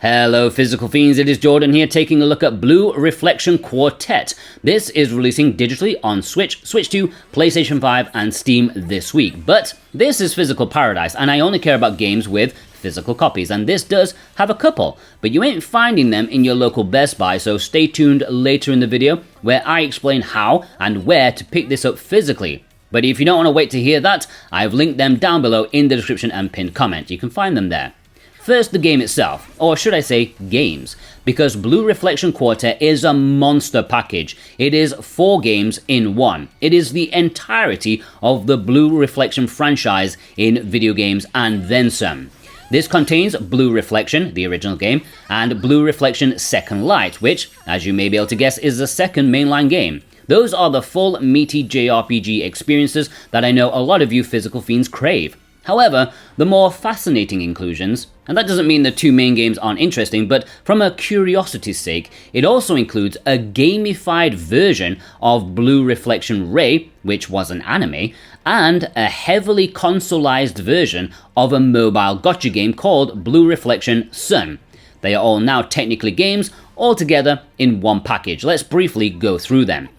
Hello Physical Fiends, it is Jordan here taking a look at Blue Reflection Quartet. This is releasing digitally on Switch, Switch 2, PlayStation 5 and Steam this week. But this is Physical Paradise and I only care about games with physical copies, and this does have a couple, but you ain't finding them in your local Best Buy, so stay tuned later in the video where I explain how and where to pick this up physically. But if you don't want to wait to hear that, I've linked them down below in the description and pinned comment. You can find them there. First, the game itself, or should I say games, because Blue Reflection Quartet is a monster package. It is 4 games in one. It is the entirety of the Blue Reflection franchise in video games and then some. This contains Blue Reflection, the original game, and Blue Reflection Second Light, which, as you may be able to guess, is the second mainline game. Those are the full meaty JRPG experiences that I know a lot of you physical fiends crave. However, the more fascinating inclusions, and that doesn't mean the 2 main games aren't interesting, but from a curiosity's sake, it also includes a gamified version of Blue Reflection Ray, which was an anime, and a heavily consoleized version of a mobile gacha game called Blue Reflection Sun. They are all now technically games, all together in one package. Let's briefly go through them.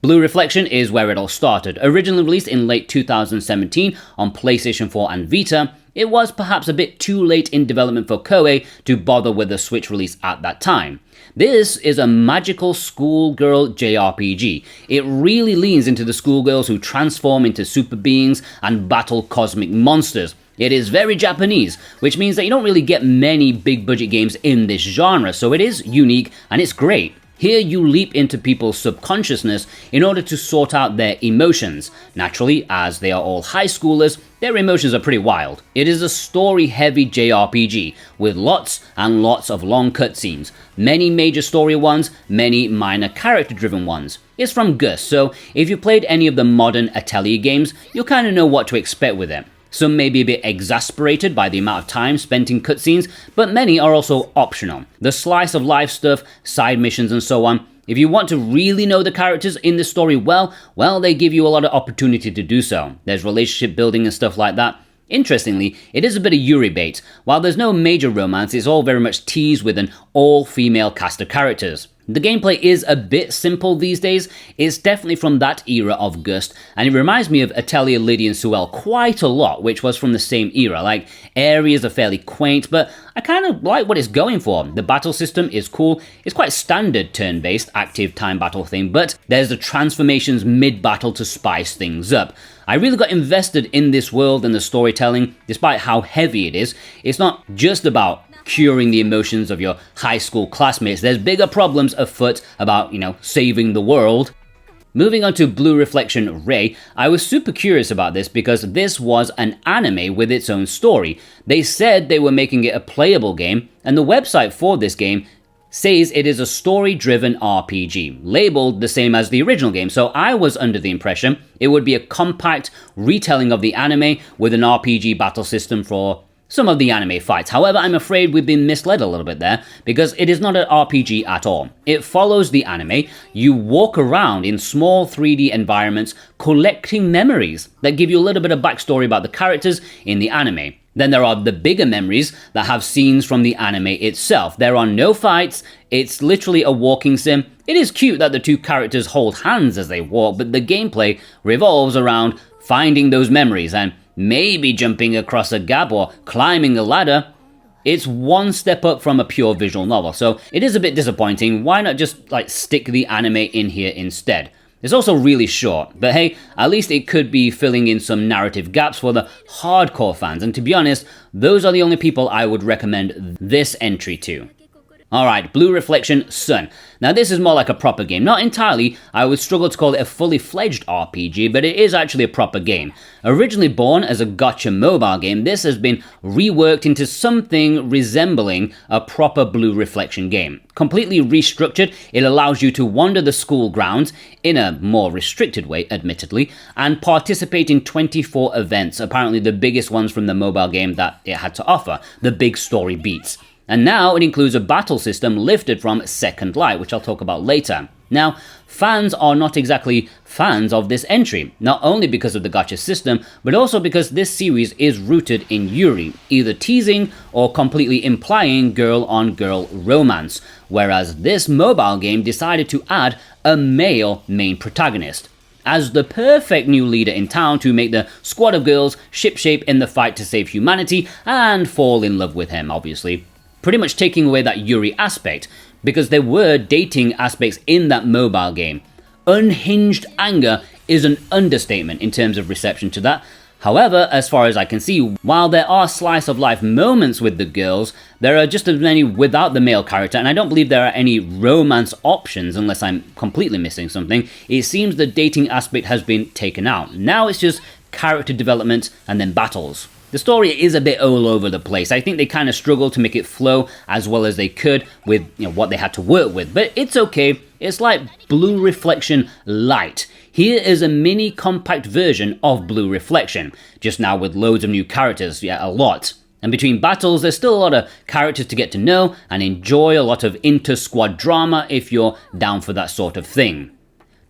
Blue Reflection is where it all started. Originally released in late 2017 on PlayStation 4 and Vita, it was perhaps a bit too late in development for Koei to bother with a Switch release at that time. This is a magical schoolgirl JRPG. It really leans into the schoolgirls who transform into super beings and battle cosmic monsters. It is very Japanese, which means that you don't really get many big budget games in this genre, so it is unique and it's great. Here you leap into people's subconsciousness in order to sort out their emotions. Naturally, as they are all high schoolers, their emotions are pretty wild. It is a story-heavy JRPG, with lots and lots of long cutscenes. Many major story ones, many minor character-driven ones. It's from Gus, so if you played any of the modern Atelier games, you'll kinda know what to expect with it. Some may be a bit exasperated by the amount of time spent in cutscenes, but many are also optional. The slice of life stuff, side missions and so on. If you want to really know the characters in the story well, they give you a lot of opportunity to do so. There's relationship building and stuff like that. Interestingly, it is a bit of Yuri bait. While there's no major romance, it's all very much teased with an all-female cast of characters. The gameplay is a bit simple these days. It's definitely from that era of Gust, and it reminds me of Atelier Lydia and Suelle quite a lot, which was from the same era. Like, areas are fairly quaint, but I kind of like what it's going for. The battle system is cool. It's quite standard turn-based, active time battle thing, but there's the transformations mid-battle to spice things up. I really got invested in this world and the storytelling, despite how heavy it is. It's not just about curing the emotions of your high school classmates. There's bigger problems afoot about, saving the world. Moving on to Blue Reflection Ray, I was super curious about this because this was an anime with its own story. They said they were making it a playable game, and the website for this game says it is a story-driven RPG, labeled the same as the original game, so I was under the impression it would be a compact retelling of the anime with an RPG battle system for some of the anime fights. However, I'm afraid we've been misled a little bit there, because it is not an RPG at all. It follows the anime. You walk around in small 3D environments collecting memories that give you a little bit of backstory about the characters in the anime. Then there are the bigger memories that have scenes from the anime itself. There are no fights, it's literally a walking sim. It is cute that the 2 characters hold hands as they walk, but the gameplay revolves around finding those memories and maybe jumping across a gap or climbing a ladder. It's one step up from a pure visual novel, so it is a bit disappointing. Why not just stick the anime in here instead? It's also really short, but hey, at least it could be filling in some narrative gaps for the hardcore fans, and to be honest, those are the only people I would recommend this entry to. Alright, Blue Reflection Sun. Now this is more like a proper game. Not entirely, I would struggle to call it a fully fledged RPG, but it is actually a proper game. Originally born as a gacha mobile game, this has been reworked into something resembling a proper Blue Reflection game. Completely restructured, it allows you to wander the school grounds, in a more restricted way admittedly, and participate in 24 events, apparently the biggest ones from the mobile game that it had to offer, the big story beats. And now it includes a battle system lifted from Second Light, which I'll talk about later. Now, fans are not exactly fans of this entry, not only because of the gacha system, but also because this series is rooted in Yuri, either teasing or completely implying girl-on-girl romance, whereas this mobile game decided to add a male main protagonist as the perfect new leader in town to make the squad of girls shipshape in the fight to save humanity and fall in love with him, obviously. Pretty much taking away that Yuri aspect, because there were dating aspects in that mobile game. Unhinged anger is an understatement in terms of reception to that. However, as far as I can see, while there are slice of life moments with the girls, there are just as many without the male character, and I don't believe there are any romance options unless I'm completely missing something. It seems the dating aspect has been taken out. Now it's just character development and then battles. The story is a bit all over the place. I think they kind of struggled to make it flow as well as they could with what they had to work with, but it's okay. It's like Blue Reflection Lite. Here is a mini compact version of Blue Reflection, just now with loads of new characters, yeah, a lot. And between battles, there's still a lot of characters to get to know and enjoy, a lot of inter-squad drama if you're down for that sort of thing.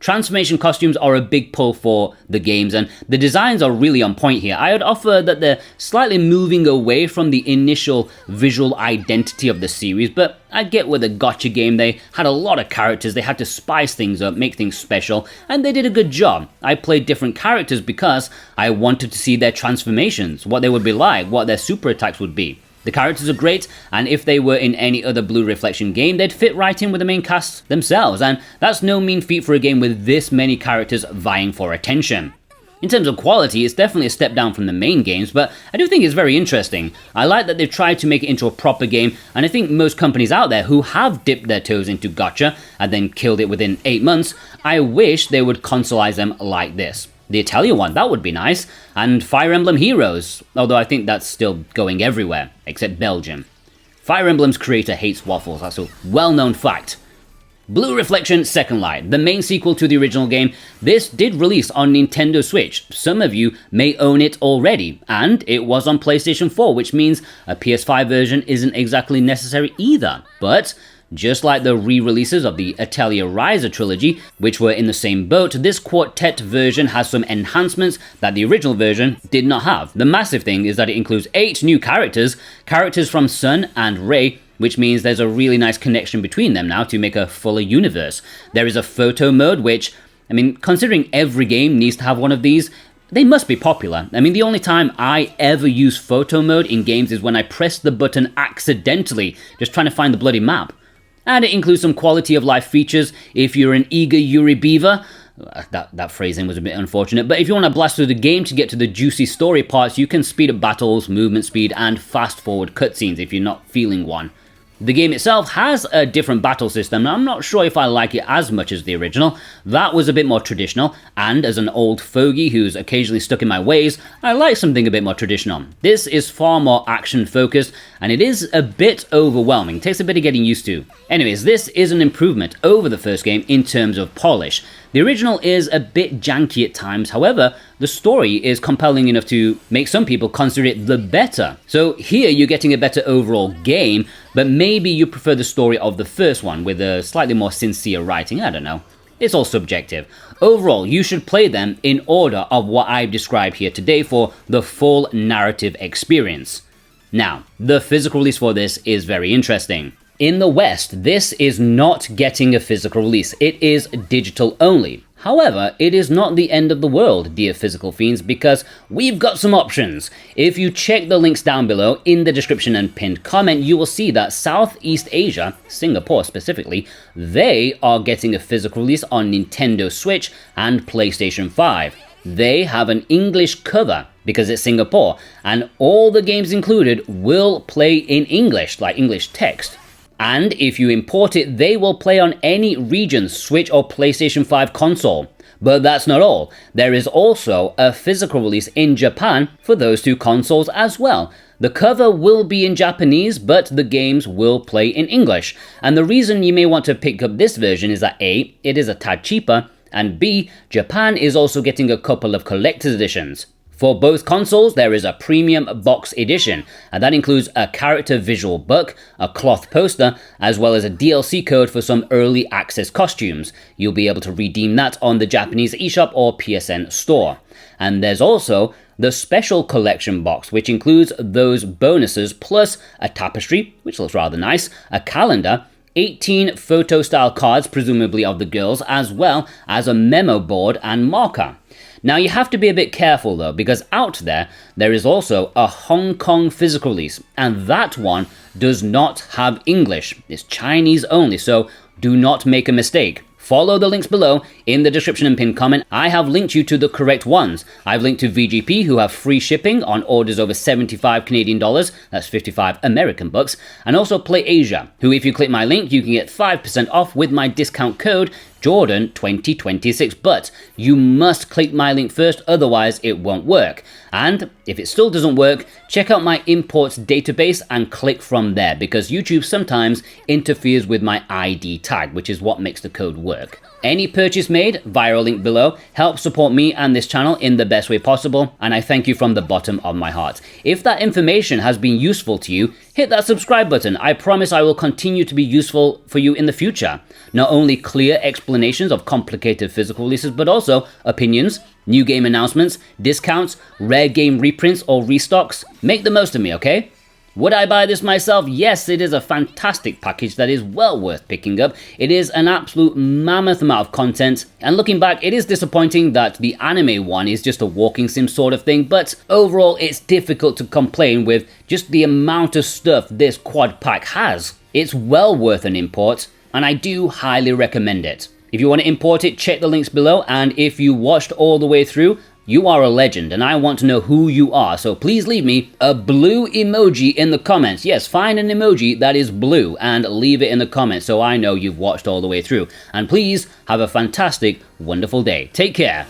Transformation costumes are a big pull for the games, and the designs are really on point here. I would offer that they're slightly moving away from the initial visual identity of the series, but I get with a gacha game, they had a lot of characters, they had to spice things up, make things special, and they did a good job. I played different characters because I wanted to see their transformations, what they would be like, what their super attacks would be. The characters are great, and if they were in any other Blue Reflection game, they'd fit right in with the main cast themselves, and that's no mean feat for a game with this many characters vying for attention. In terms of quality, it's definitely a step down from the main games, but I do think it's very interesting. I like that they've tried to make it into a proper game, and I think most companies out there who have dipped their toes into gacha and then killed it within 8 months, I wish they would consolize them like this. The Italian one, that would be nice, and Fire Emblem Heroes, although I think that's still going everywhere, except Belgium. Fire Emblem's creator hates waffles, that's a well-known fact. Blue Reflection Second Light, the main sequel to the original game. This did release on Nintendo Switch. Some of you may own it already, and it was on PlayStation 4, which means a PS5 version isn't exactly necessary either. But just like the re-releases of the Atelier Ryza trilogy, which were in the same boat, this Quartet version has some enhancements that the original version did not have. The massive thing is that it includes 8 new characters from Sun and Ray, which means there's a really nice connection between them now to make a fuller universe. There is a photo mode, which, considering every game needs to have one of these, they must be popular. The only time I ever use photo mode in games is when I press the button accidentally, just trying to find the bloody map. And it includes some quality of life features if you're an eager Yuri beaver. That phrasing was a bit unfortunate, but if you want to blast through the game to get to the juicy story parts, you can speed up battles, movement speed, and fast forward cutscenes if you're not feeling one. The game itself has a different battle system, and I'm not sure if I like it as much as the original. That was a bit more traditional, and as an old fogey who's occasionally stuck in my ways, I like something a bit more traditional. This is far more action-focused, and it is a bit overwhelming. It takes a bit of getting used to. Anyways, this is an improvement over the first game in terms of polish. The original is a bit janky at times, however, the story is compelling enough to make some people consider it the better. So here you're getting a better overall game, but maybe you prefer the story of the first one with a slightly more sincere writing, I don't know. It's all subjective. Overall, you should play them in order of what I've described here today for the full narrative experience. Now, the physical release for this is very interesting. In the West, this is not getting a physical release, it is digital only. However, it is not the end of the world, dear physical fiends, because we've got some options. If you check the links down below in the description and pinned comment, you will see that Southeast Asia, Singapore specifically, they are getting a physical release on Nintendo Switch and PlayStation 5. They have an English cover because it's Singapore, and all the games included will play in English, like English text. And if you import it, they will play on any region's Switch or PlayStation 5 console. But that's not all. There is also a physical release in Japan for those two consoles as well. The cover will be in Japanese, but the games will play in English. And the reason you may want to pick up this version is that A, it is a tad cheaper, and B, Japan is also getting a couple of collector's editions. For both consoles, there is a premium box edition, and that includes a character visual book, a cloth poster, as well as a DLC code for some early access costumes. You'll be able to redeem that on the Japanese eShop or PSN store. And there's also the special collection box, which includes those bonuses plus a tapestry, which looks rather nice, a calendar, 18 photo-style cards, presumably of the girls, as well as a memo board and marker. Now you have to be a bit careful though, because out there is also a Hong Kong physical release, and that one does not have English. It's Chinese only, so do not make a mistake. Follow the links below in the description and pinned comment. I have linked you to the correct ones. I've linked to VGP, who have free shipping on orders over 75 Canadian dollars, that's 55 American bucks, and also PlayAsia, who if you click my link, you can get 5% off with my discount code Jordan2026, but you must click my link first, otherwise it won't work. And if it still doesn't work, check out my imports database and click from there, because YouTube sometimes interferes with my ID tag, which is what makes the code work. Any purchase made via a link below helps support me and this channel in the best way possible, and I thank you from the bottom of my heart. If that information has been useful to you, hit that subscribe button. I promise I will continue to be useful for you in the future. Not only clear explanations of complicated physical releases, but also opinions, new game announcements, discounts, rare game reprints or restocks. Make the most of me, okay? Would I buy this myself? Yes, it is a fantastic package that is well worth picking up. It is an absolute mammoth amount of content, and looking back, it is disappointing that the anime one is just a walking sim sort of thing, but overall it's difficult to complain with just the amount of stuff this quad pack has. It's well worth an import, and I do highly recommend it. If you want to import it, check the links below, and if you watched all the way through, you are a legend, and I want to know who you are, so please leave me a blue emoji in the comments. Yes, find an emoji that is blue and leave it in the comments so I know you've watched all the way through. And please have a fantastic, wonderful day. Take care.